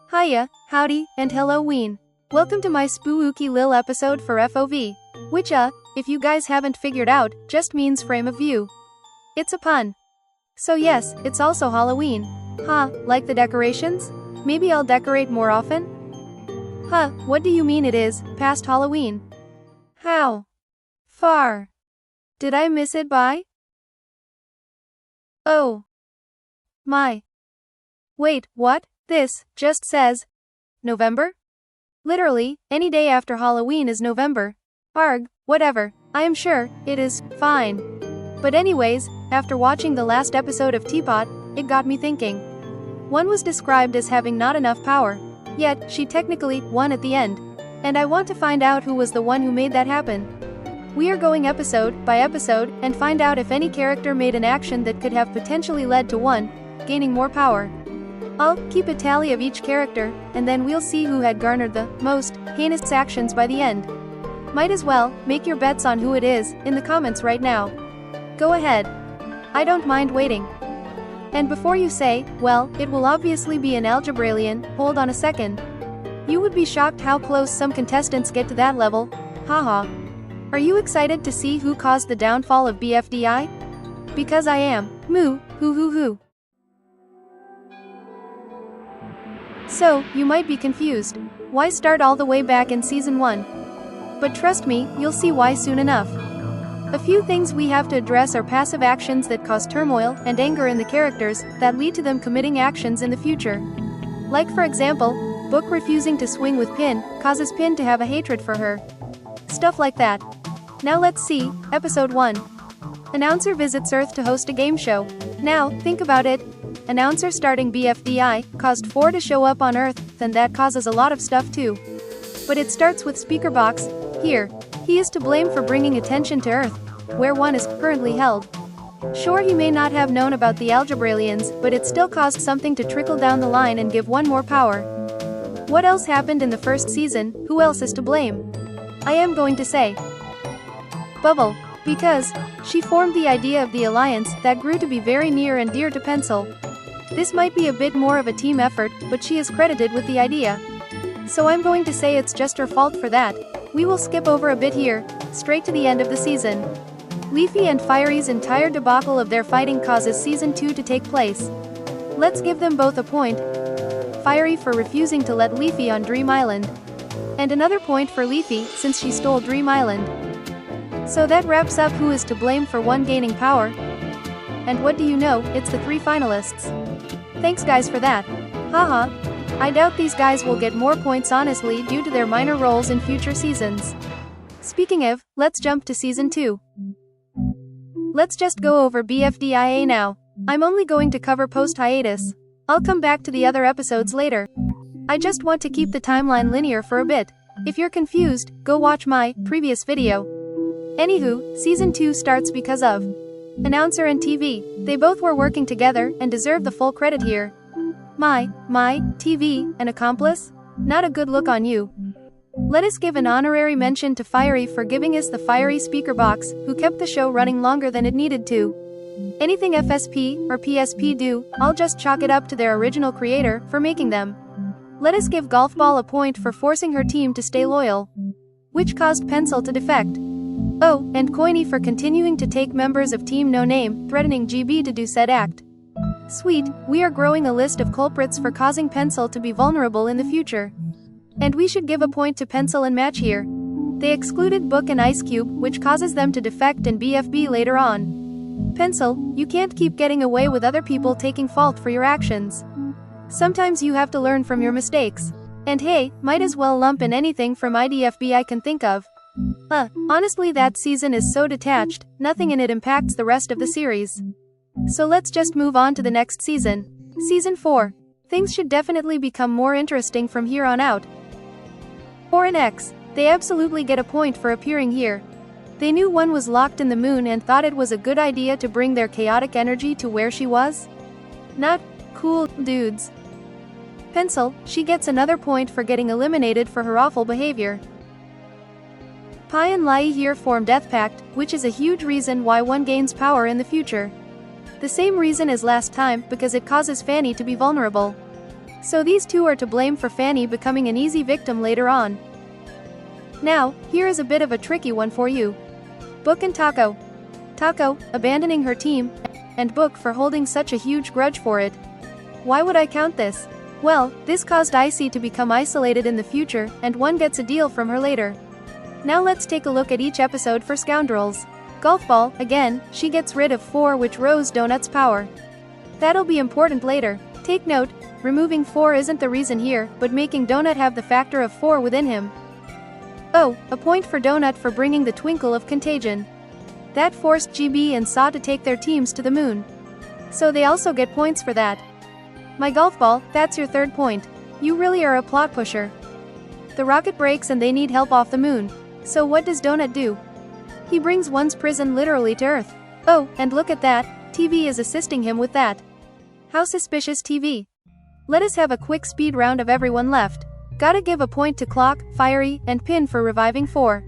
Hiya, howdy, and Halloween. Welcome to my spooky lil episode for FOV, which if you guys haven't figured out, just means frame of view. It's a pun. So yes, it's also Halloween. Huh, like the decorations? Maybe I'll decorate more often? Huh, what do you mean it is past Halloween? How far did I miss it by? Oh my. Wait, what? This just says November? Literally, any day after Halloween is November. Arg, whatever, I am sure it is fine. But anyways, after watching the last episode of Teapot, it got me thinking. One was described as having not enough power, yet she technically won at the end. And I want to find out who was the one who made that happen. We are going episode by episode and find out if any character made an action that could have potentially led to one gaining more power. I'll keep a tally of each character, and then we'll see who had garnered the most heinous actions by the end. Might as well make your bets on who it is in the comments right now. Go ahead. I don't mind waiting. And before you say, well, it will obviously be an algebraian, hold on a second. You would be shocked how close some contestants get to that level. Haha. Are you excited to see who caused the downfall of BFDI? Because I am. Moo, hoo. So, you might be confused. Why start all the way back in Season 1? But trust me, you'll see why soon enough. A few things we have to address are passive actions that cause turmoil and anger in the characters that lead to them committing actions in the future. Like for example, Book refusing to swing with Pin causes Pin to have a hatred for her. Stuff like that. Now let's see, Episode 1. Announcer visits Earth to host a game show. Now, think about it. Announcer starting BFDI caused 4 to show up on Earth, then that causes a lot of stuff too. But it starts with Speaker Box. Here, he is to blame for bringing attention to Earth, where one is currently held. Sure, he may not have known about the algebraians, but it still caused something to trickle down the line and give one more power. What else happened in the first season? Who else is to blame? I am going to say Bubble, because she formed the idea of the alliance that grew to be very near and dear to Pencil. This might be a bit more of a team effort, but she is credited with the idea. So I'm going to say it's just her fault for that. We will skip over a bit here, straight to the end of the season. Leafy and Firey's entire debacle of their fighting causes Season 2 to take place. Let's give them both a point. Firey for refusing to let Leafy on Dream Island. And another point for Leafy since she stole Dream Island. So that wraps up who is to blame for one gaining power. And what do you know, it's the 3 finalists. Thanks guys for that. Haha. I doubt these guys will get more points honestly due to their minor roles in future seasons. Speaking of, let's jump to Season 2. Let's just go over BFDIA now. I'm only going to cover post-hiatus. I'll come back to the other episodes later. I just want to keep the timeline linear for a bit. If you're confused, go watch my previous video. Anywho, Season 2 starts because of Announcer and TV. They both were working together and deserve the full credit here. My, TV, an accomplice? Not a good look on you. Let us give an honorary mention to Firey for giving us the Firey speaker box, who kept the show running longer than it needed to. Anything FSP or PSP do, I'll just chalk it up to their original creator for making them. Let us give Golf Ball a point for forcing her team to stay loyal, which caused Pencil to defect. Oh, and Coiny for continuing to take members of Team No Name, threatening GB to do said act. Sweet, we are growing a list of culprits for causing Pencil to be vulnerable in the future. And we should give a point to Pencil and Match here. They excluded Book and Ice Cube, which causes them to defect and BFB later on. Pencil, you can't keep getting away with other people taking fault for your actions. Sometimes you have to learn from your mistakes. And hey, might as well lump in anything from IDFB I can think of. Honestly that season is so detached, nothing in it impacts the rest of the series. So let's just move on to the next season. Season 4. Things should definitely become more interesting from here on out. For an X, they absolutely get a point for appearing here. They knew one was locked in the moon and thought it was a good idea to bring their chaotic energy to where she was? Not cool, dudes. Pencil, she gets another point for getting eliminated for her awful behavior. Pi and Lai here form Death Pact, which is a huge reason why one gains power in the future. The same reason as last time, because it causes Fanny to be vulnerable. So these two are to blame for Fanny becoming an easy victim later on. Now, here is a bit of a tricky one for you. Book and Taco. Taco, abandoning her team, and Book for holding such a huge grudge for it. Why would I count this? Well, this caused Icy to become isolated in the future, and one gets a deal from her later. Now let's take a look at each episode for Scoundrels. Golf Ball, again, she gets rid of 4, which rose Donut's power. That'll be important later. Take note, removing 4 isn't the reason here, but making Donut have the factor of 4 within him. Oh, a point for Donut for bringing the twinkle of contagion. That forced GB and Saw to take their teams to the moon. So they also get points for that. My Golf Ball, that's your 3rd point. You really are a plot pusher. The rocket breaks and they need help off the moon. So what does Donut do? He brings one's prison literally to Earth. Oh, and look at that, TV is assisting him with that. How suspicious, TV. Let us have a quick speed round of everyone left. Gotta give a point to Clock, Fiery, and Pin for reviving 4.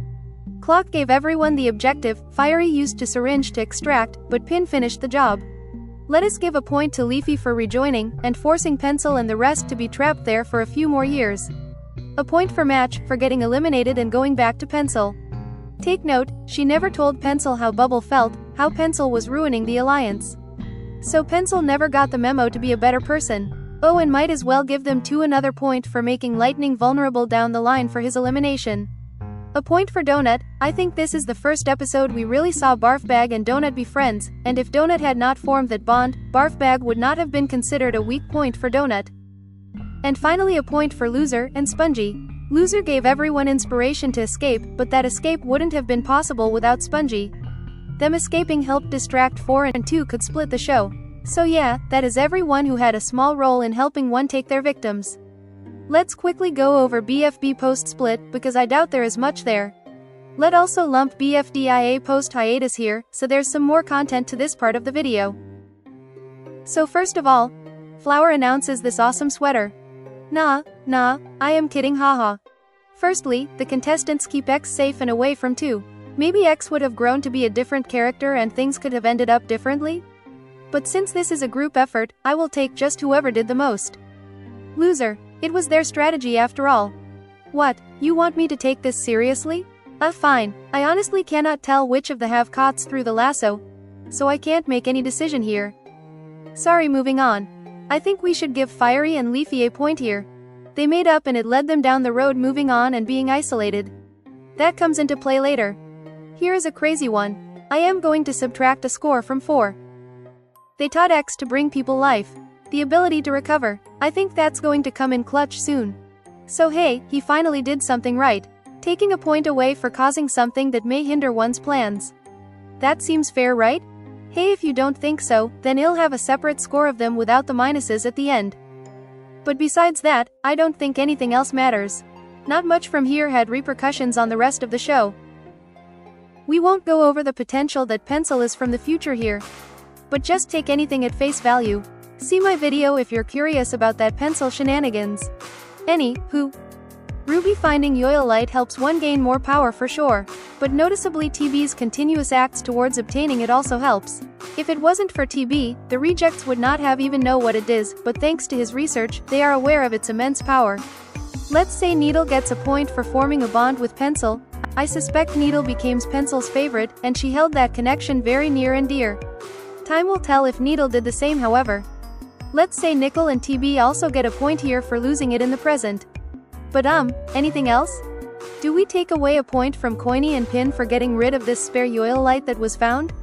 Clock gave everyone the objective, Fiery used a syringe to extract, but Pin finished the job. Let us give a point to Leafy for rejoining, and forcing Pencil and the rest to be trapped there for a few more years. A point for Match, for getting eliminated and going back to Pencil. Take note, she never told Pencil how Bubble felt, how Pencil was ruining the alliance. So Pencil never got the memo to be a better person. Oh, and might as well give them 2 another point for making Lightning vulnerable down the line for his elimination. A point for Donut. I think this is the first episode we really saw Barfbag and Donut be friends, and if Donut had not formed that bond, Barfbag would not have been considered a weak point for Donut. And finally a point for Loser and Spongy. Loser gave everyone inspiration to escape, but that escape wouldn't have been possible without Spongy. Them escaping helped distract 4 and 2 could split the show. So yeah, that is everyone who had a small role in helping one take their victims. Let's quickly go over BFB post-split, because I doubt there is much there. Let also lump BFDIA post-hiatus here, so there's some more content to this part of the video. So first of all, Flower announces this awesome sweater. Nah, I am kidding, haha. Firstly, the contestants keep X safe and away from 2. Maybe X would have grown to be a different character and things could have ended up differently? But since this is a group effort, I will take just whoever did the most. Loser. It was their strategy after all. What, you want me to take this seriously? Fine, I honestly cannot tell which of the have-cots threw the lasso, so I can't make any decision here. Sorry, moving on. I think we should give Fiery and Leafy a point here. They made up and it led them down the road moving on and being isolated. That comes into play later. Here is a crazy one. I am going to subtract a score from 4. They taught X to bring people life. The ability to recover. I think that's going to come in clutch soon. So hey, he finally did something right. Taking a point away for causing something that may hinder one's plans. That seems fair, right? Hey, if you don't think so, then he'll have a separate score of them without the minuses at the end. But besides that, I don't think anything else matters. Not much from here had repercussions on the rest of the show. We won't go over the potential that Pencil is from the future here. But just take anything at face value. See my video if you're curious about that Pencil shenanigans. Anywho, Ruby finding Yoil Light helps one gain more power for sure, but noticeably TB's continuous acts towards obtaining it also helps. If it wasn't for TB, the rejects would not have even know what it is, but thanks to his research, they are aware of its immense power. Let's say Needle gets a point for forming a bond with Pencil. I suspect Needle became Pencil's favorite, and she held that connection very near and dear. Time will tell if Needle did the same, however. Let's say Nickel and TB also get a point here for losing it in the present. But anything else? Do we take away a point from Coiny and Pin for getting rid of this spare Yoil Light that was found?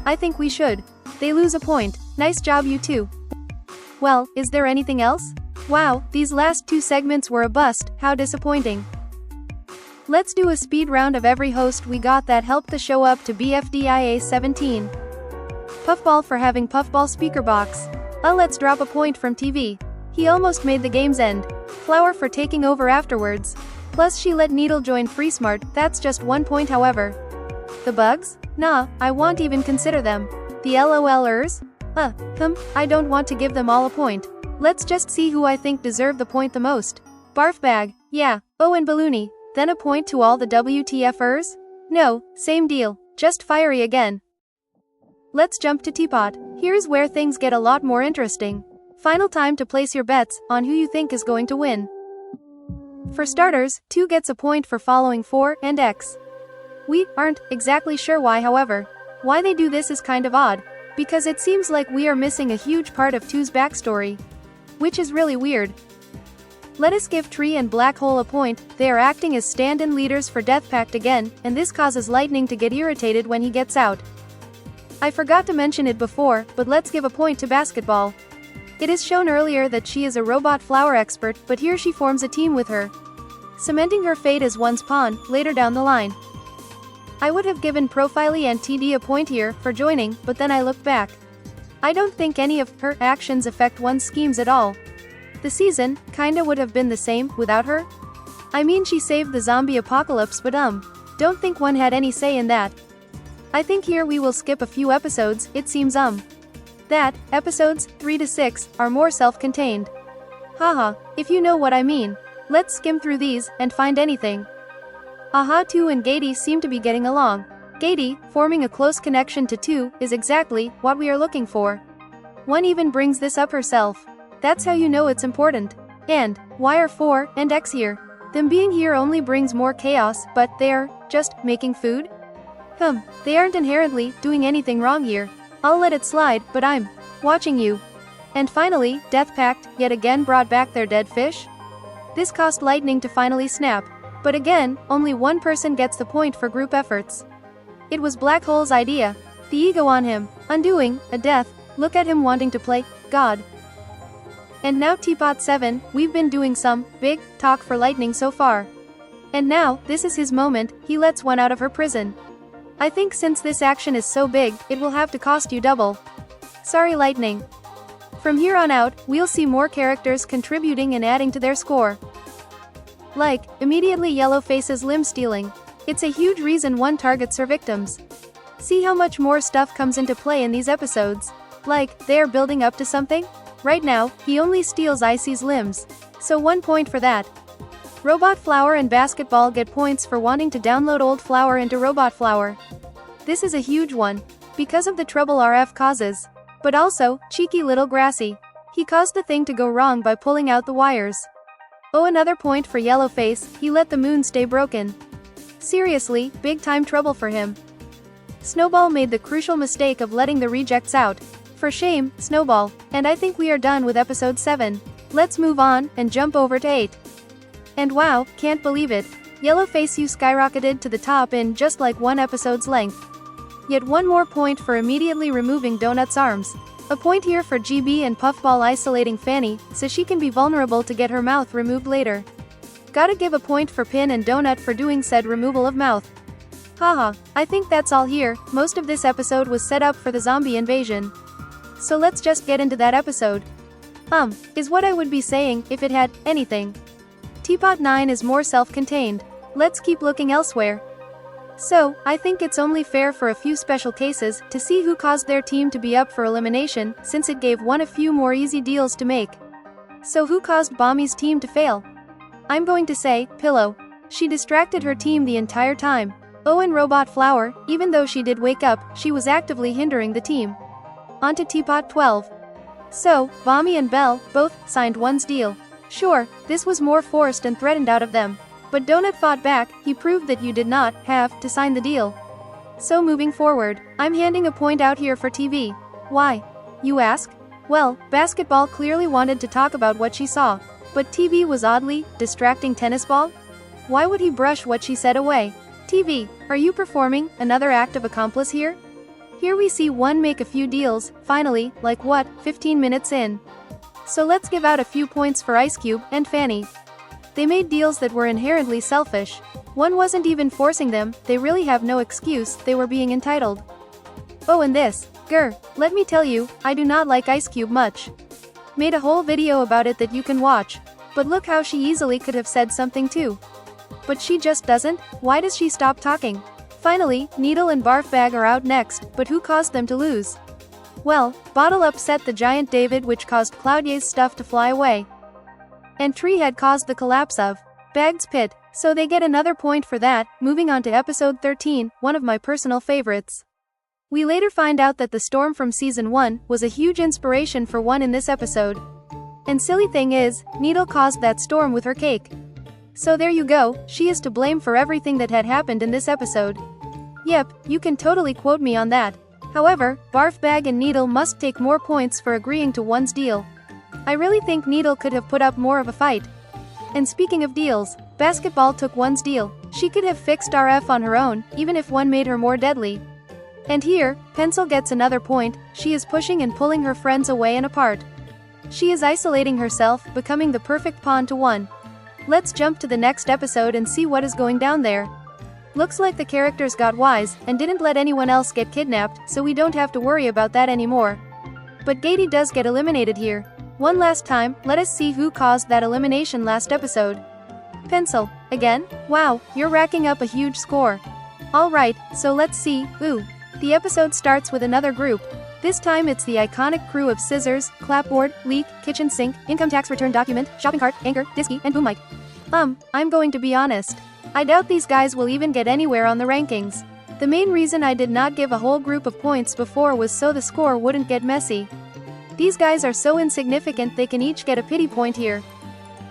I think we should. They lose a point. Nice job, you two. Well, is there anything else? Wow, these last 2 segments were a bust, how disappointing. Let's do a speed round of every host we got that helped the show up to BFDIA 17. Puffball for having Puffball speaker box. Let's drop a point from TV. He almost made the game's end. Flower for taking over afterwards. Plus she let Needle join FreeSmart, that's just 1 point however. The bugs? Nah, I won't even consider them. The LOLers? I don't want to give them all a point. Let's just see who I think deserve the point the most. Barfbag, yeah. Oh, and Balloony. Then a point to all the WTFers? No, same deal, just Fiery again. Let's jump to Teapot. Here's where things get a lot more interesting. Final time to place your bets on who you think is going to win. For starters, 2 gets a point for following 4 and X. We aren't exactly sure why, however. Why they do this is kind of odd, because it seems like we are missing a huge part of 2's backstory. Which is really weird. Let us give Tree and Black Hole a point. They are acting as stand-in leaders for Death Pact again, and this causes Lightning to get irritated when he gets out. I forgot to mention it before, but let's give a point to Basketball. It is shown earlier that she is a robot flower expert, but here she forms a team with her, cementing her fate as one's pawn, later down the line. I would have given Profile and TD a point here, for joining, but then I looked back. I don't think any of her actions affect one's schemes at all. The season, kinda would have been the same, without her? I mean, she saved the zombie apocalypse, but don't think one had any say in that. I think here we will skip a few episodes. It seems that episodes 3 to 6 are more self-contained. Haha, if you know what I mean. Let's skim through these and find anything. Aha, 2 and Gady seem to be getting along. Gady, forming a close connection to 2, is exactly what we are looking for. 1 even brings this up herself. That's how you know it's important. And why are 4 and X here? Them being here only brings more chaos, but they're just making food? They aren't inherently doing anything wrong here. I'll let it slide, but I'm watching you. And finally, Death Pact yet again brought back their dead fish? This caused Lightning to finally snap. But again, only one person gets the point for group efforts. It was Black Hole's idea. The ego on him, undoing a death. Look at him wanting to play God. And now Teapot 7, we've been doing some big talk for Lightning so far. And now, this is his moment. He lets one out of her prison. I think since this action is so big, it will have to cost you double. Sorry, Lightning. From here on out, we'll see more characters contributing and adding to their score. Like, immediately Yellowface's limb stealing. It's a huge reason one targets her victims. See how much more stuff comes into play in these episodes. Like, they are building up to something? Right now, he only steals Icy's limbs. So 1 point for that. Robot Flower and Basketball get points for wanting to download Old Flower into Robot Flower. This is a huge one, because of the trouble RF causes. But also, cheeky little Grassy. He caused the thing to go wrong by pulling out the wires. Oh, another point for Yellowface, he let the moon stay broken. Seriously, big time trouble for him. Snowball made the crucial mistake of letting the rejects out. For shame, Snowball. And I think we are done with episode 7. Let's move on, and jump over to 8. And wow, can't believe it. Yellowface, you skyrocketed to the top in just like 1 episode's length. Yet 1 more point for immediately removing Donut's arms. A point here for GB and Puffball isolating Fanny, so she can be vulnerable to get her mouth removed later. Gotta give a point for Pin and Donut for doing said removal of mouth. Haha, I think that's all here. Most of this episode was set up for the zombie invasion. So let's just get into that episode. Is what I would be saying if it had anything. Teapot 9 is more self-contained. Let's keep looking elsewhere. So, I think it's only fair for a few special cases to see who caused their team to be up for elimination, since it gave one a few more easy deals to make. So who caused Bommy's team to fail? I'm going to say, Pillow. She distracted her team the entire time. Oh, and Robot Flower, even though she did wake up, she was actively hindering the team. On to Teapot 12. So, Bommy and Belle both signed one's deal. Sure, this was more forced and threatened out of them. But Donut fought back. He proved that you did not have to sign the deal. So moving forward, I'm handing a point out here for TV. Why? You ask? Well, Basketball clearly wanted to talk about what she saw. But TV was oddly distracting Tennis Ball? Why would he brush what she said away? TV, are you performing another act of accomplice here? Here we see one make a few deals, finally, like what, 15 minutes in. So let's give out a few points for Ice Cube and Fanny. They made deals that were inherently selfish. One wasn't even forcing them, they really have no excuse, they were being entitled. Oh, and this, let me tell you, I do not like Ice Cube much. Made a whole video about it that you can watch. But look how she easily could have said something too. But she just doesn't. Why does she stop talking? Finally, Needle and Barf Bag are out next, but who caused them to lose? Well, Bottle upset the giant David, which caused Cloudier's stuff to fly away. And Tree had caused the collapse of Bag's pit, so they get another point for that. Moving on to episode 13, one of my personal favorites. We later find out that the storm from season 1 was a huge inspiration for one in this episode. And silly thing is, Needle caused that storm with her cake. So there you go, she is to blame for everything that had happened in this episode. Yep, you can totally quote me on that. However, Barfbag and Needle must take more points for agreeing to one's deal. I really think Needle could have put up more of a fight. And speaking of deals, Basketball took one's deal. She could have fixed RF on her own, even if one made her more deadly. And here, Pencil gets another point. She is pushing and pulling her friends away and apart. She is isolating herself, becoming the perfect pawn to one. Let's jump to the next episode and see what is going down there. Looks like the characters got wise, and didn't let anyone else get kidnapped, so we don't have to worry about that anymore. But Gady does get eliminated here. One last time, let us see who caused that elimination last episode. Pencil. Again? Wow, you're racking up a huge score. Alright, so let's see. Ooh. The episode starts with another group. This time it's the iconic crew of Scissors, Clapboard, Leak, Kitchen Sink, Income Tax Return Document, Shopping Cart, Anchor, Disky, and Boom Mic. I'm going to be honest. I doubt these guys will even get anywhere on the rankings. The main reason I did not give a whole group of points before was so the score wouldn't get messy. These guys are so insignificant they can each get a pity point here.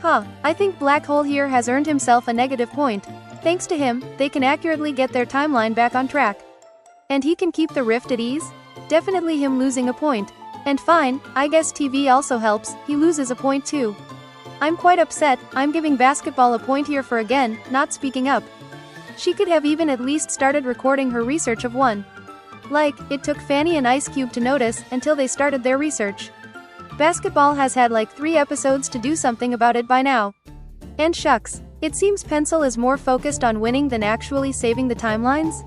I think Black Hole here has earned himself a negative point. Thanks to him, they can accurately get their timeline back on track. And he can keep the rift at ease? Definitely him losing a point. And fine, I guess TV also helps, he loses a point too. I'm quite upset. I'm giving Basketball a point here for again, not speaking up. She could have even at least started recording her research of one. Like, it took Fanny and Ice Cube to notice, until they started their research. Basketball has had like 3 episodes to do something about it by now. And shucks. It seems Pencil is more focused on winning than actually saving the timelines?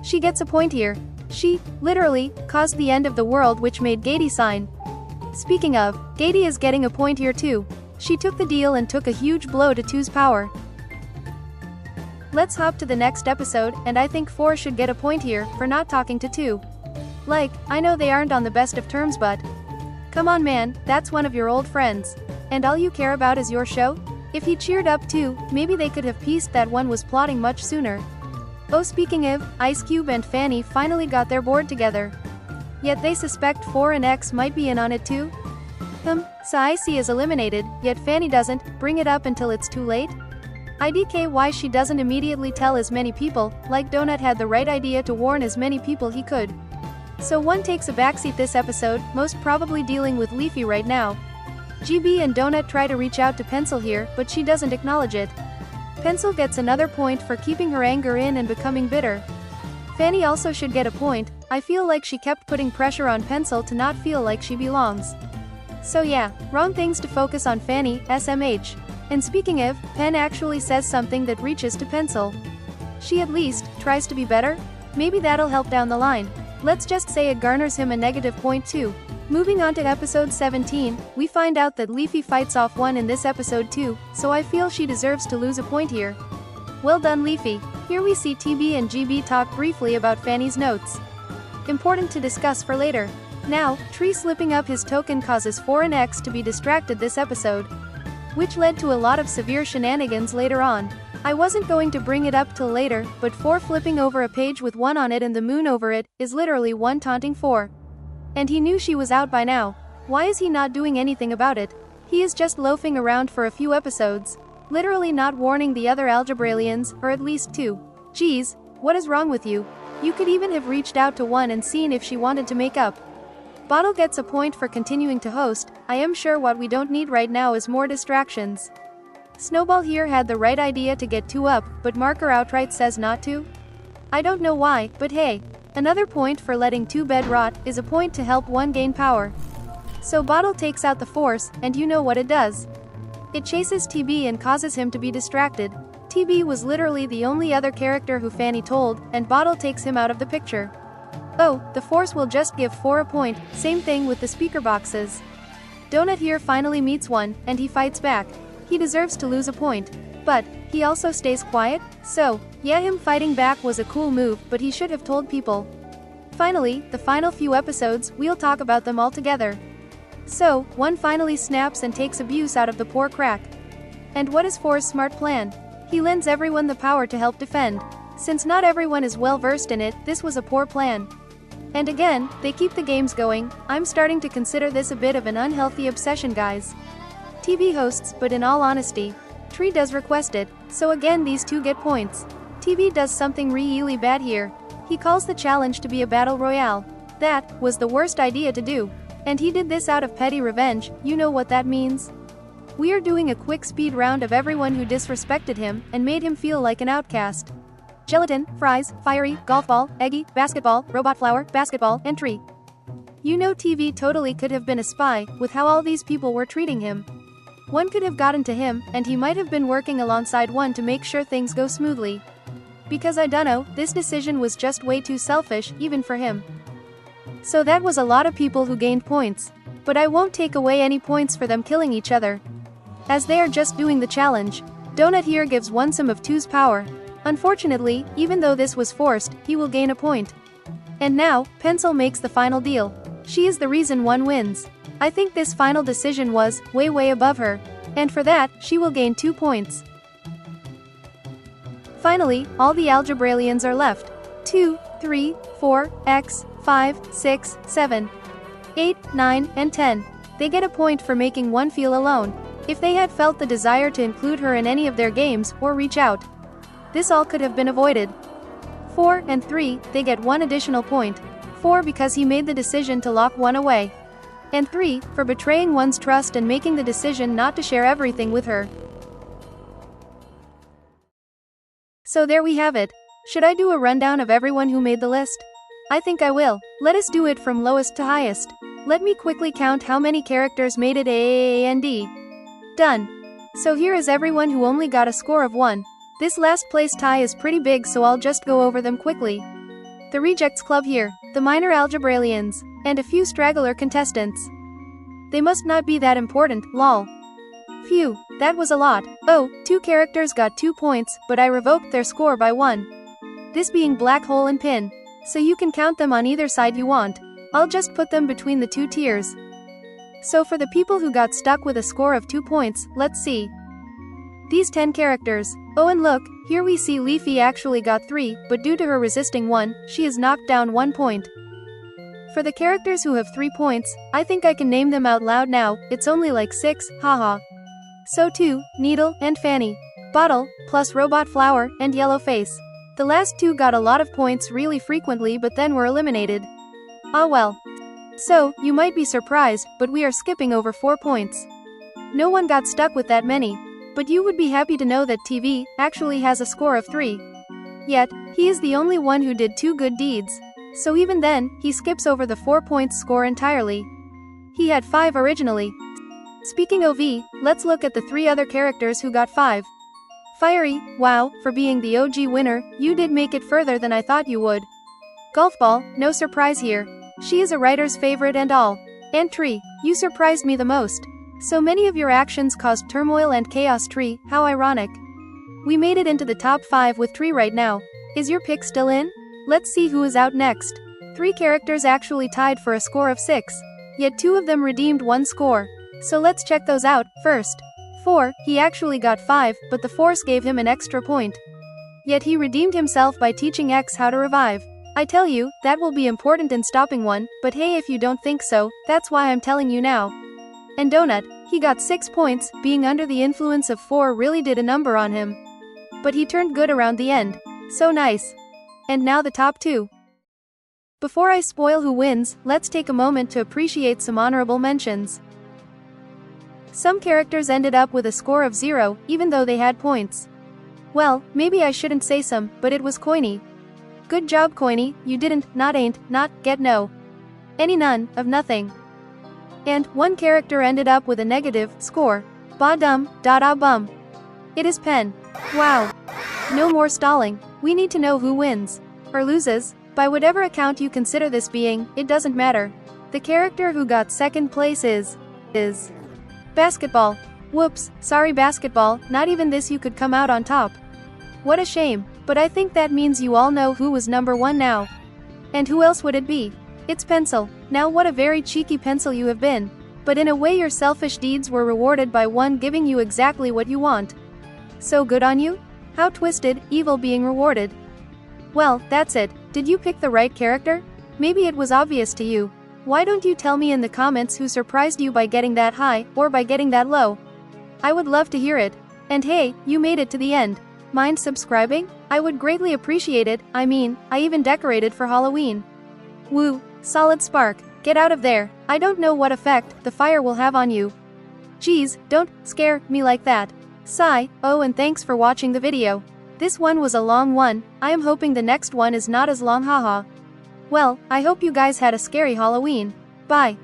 She gets a point here. She, literally, caused the end of the world which made Gady sign. Speaking of, Gady is getting a point here too. She took the deal and took a huge blow to 2's power. Let's hop to the next episode, and I think 4 should get a point here, for not talking to 2. Like, I know they aren't on the best of terms but... Come on man, that's one of your old friends. And all you care about is your show? If he cheered up too, maybe they could have pieced that one was plotting much sooner. Oh, speaking of, Ice Cube and Fanny finally got their board together. Yet they suspect 4 and X might be in on it too? So Icy is eliminated, yet Fanny doesn't bring it up until it's too late? IDK why she doesn't immediately tell as many people, like Donut had the right idea to warn as many people he could. So one takes a backseat this episode, most probably dealing with Leafy right now. GB and Donut try to reach out to Pencil here, but she doesn't acknowledge it. Pencil gets another point for keeping her anger in and becoming bitter. Fanny also should get a point. I feel like she kept putting pressure on Pencil to not feel like she belongs. So yeah, wrong things to focus on Fanny, SMH. And speaking of, Pen actually says something that reaches to Pencil. She at least tries to be better? Maybe that'll help down the line. Let's just say it garners him a negative point too. Moving on to episode 17, we find out that Leafy fights off one in this episode too, so I feel she deserves to lose a point here. Well done Leafy. Here we see TB and GB talk briefly about Fanny's notes. Important to discuss for later. Now, Tree slipping up his token causes 4 and X to be distracted this episode, which led to a lot of severe shenanigans later on. I wasn't going to bring it up till later, but 4 flipping over a page with 1 on it and the moon over it, is literally 1 taunting 4. And he knew she was out by now. Why is he not doing anything about it? He is just loafing around for a few episodes, literally not warning the other Algebralians, or at least 2. Geez, what is wrong with you? You could even have reached out to 1 and seen if she wanted to make up. Bottle gets a point for continuing to host. I am sure what we don't need right now is more distractions. Snowball here had the right idea to get 2 up, but Marker outright says not to. I don't know why, but hey. Another point for letting 2 bed rot is a point to help 1 gain power. So Bottle takes out the force, and you know what it does. It chases TB and causes him to be distracted. TB was literally the only other character who Fanny told, and Bottle takes him out of the picture. Oh, the force will just give 4 a point, same thing with the speaker boxes. Donut here finally meets one, and he fights back. He deserves to lose a point. But, he also stays quiet, so, yeah him fighting back was a cool move, but he should have told people. Finally, the final few episodes, we'll talk about them all together. So, 1 finally snaps and takes abuse out of the poor crack. And what is 4's smart plan? He lends everyone the power to help defend. Since not everyone is well versed in it, this was a poor plan. And again, they keep the games going. I'm starting to consider this a bit of an unhealthy obsession, guys. TV hosts, but in all honesty, Tree does request it, so again these two get points. TV does something really bad here. He calls the challenge to be a battle royale. That was the worst idea to do. And he did this out of petty revenge. You know what that means? We are doing a quick speed round of everyone who disrespected him and made him feel like an outcast. Gelatin, fries, fiery, golf ball, eggy, basketball, robot flower, basketball, and tree. You know TV totally could have been a spy with how all these people were treating him. One could have gotten to him, and he might have been working alongside one to make sure things go smoothly. Because I dunno, this decision was just way too selfish, even for him. So that was a lot of people who gained points. But I won't take away any points for them killing each other, as they are just doing the challenge. Donut here gives one some of two's power. Unfortunately, even though this was forced, he will gain a point. And now, Pencil makes the final deal. She is the reason one wins. I think this final decision was way above her. And for that, she will gain 2 points. Finally, all the algebrailians are left. 2, 3, 4, x, 5, 6, 7, 8, 9, and 10. They get a point for making one feel alone. If they had felt the desire to include her in any of their games, or reach out, this all could have been avoided. 4 and 3, they get 1 additional point. 4 because he made the decision to lock one away. And 3, for betraying one's trust and making the decision not to share everything with her. So there we have it. Should I do a rundown of everyone who made the list? I think I will. Let us do it from lowest to highest. Let me quickly count how many characters made it and D. Done. So here is everyone who only got a score of 1. This last place tie is pretty big, so I'll just go over them quickly. The Rejects Club here, the minor algebrailians, and a few straggler contestants. They must not be that important, lol. Phew, that was a lot. Oh, 2 characters got 2 points, but I revoked their score by 1. This being Black Hole and Pin. So you can count them on either side you want. I'll just put them between the 2 tiers. So for the people who got stuck with a score of 2 points, let's see. These 10 characters. Oh, and look, here we see Leafy actually got 3, but due to her resisting 1, she is knocked down 1 point. For the characters who have 3 points, I think I can name them out loud now. It's only like 6, haha. So 2, Needle and Fanny. Bottle, plus Robot Flower, and Yellow Face. The last 2 got a lot of points really frequently but then were eliminated. Ah well. So, you might be surprised, but we are skipping over 4 points. No one got stuck with that many. But you would be happy to know that TV actually has a score of 3. Yet, he is the only one who did 2 good deeds. So even then, he skips over the 4 points score entirely. He had 5 originally. Speaking of V, let's look at the 3 other characters who got 5. Fiery, wow, for being the OG winner, you did make it further than I thought you would. Golf Ball, no surprise here. She is a writer's favorite and all. And Tree, you surprised me the most. So many of your actions caused turmoil and chaos. Tree, how ironic. We made it into the top 5 with Tree right now. Is your pick still in? Let's see who is out next. 3 characters actually tied for a score of 6. Yet 2 of them redeemed 1 score. So let's check those out. First, 4, he actually got 5, but the force gave him an extra point. Yet he redeemed himself by teaching X how to revive. I tell you, that will be important in stopping one, but hey, if you don't think so, that's why I'm telling you now. And Donut, he got 6 points, being under the influence of 4 really did a number on him. But he turned good around the end. So nice. And now the top 2. Before I spoil who wins, let's take a moment to appreciate some honorable mentions. Some characters ended up with a score of 0, even though they had points. Well, maybe I shouldn't say some, but it was Coiny. Good job, Coiny, you didn't, not, get no. Any none, of nothing. And 1 character ended up with a negative score. Ba-dum, da-da-bum. It is Pen. Wow. No more stalling. We need to know who wins. Or loses. By whatever account you consider this being, it doesn't matter. The character who got 2nd place is Basketball. Whoops, sorry Basketball, not even this you could come out on top. What a shame, but I think that means you all know who was number 1 now. And who else would it be? It's Pencil. Now what a very cheeky Pencil you have been. But in a way your selfish deeds were rewarded by one giving you exactly what you want. So good on you? How twisted, evil being rewarded. Well, that's it. Did you pick the right character? Maybe it was obvious to you. Why don't you tell me in the comments who surprised you by getting that high, or by getting that low? I would love to hear it. And hey, you made it to the end. Mind subscribing? I would greatly appreciate it. I mean, I even decorated for Halloween. Woo, solid spark, get out of there. I don't know what effect the fire will have on you. Geez, don't scare me like that. Sigh. Oh, and thanks for watching the video. This one was a long one. I am hoping the next one is not as long, haha. Well, I hope you guys had a scary Halloween. Bye.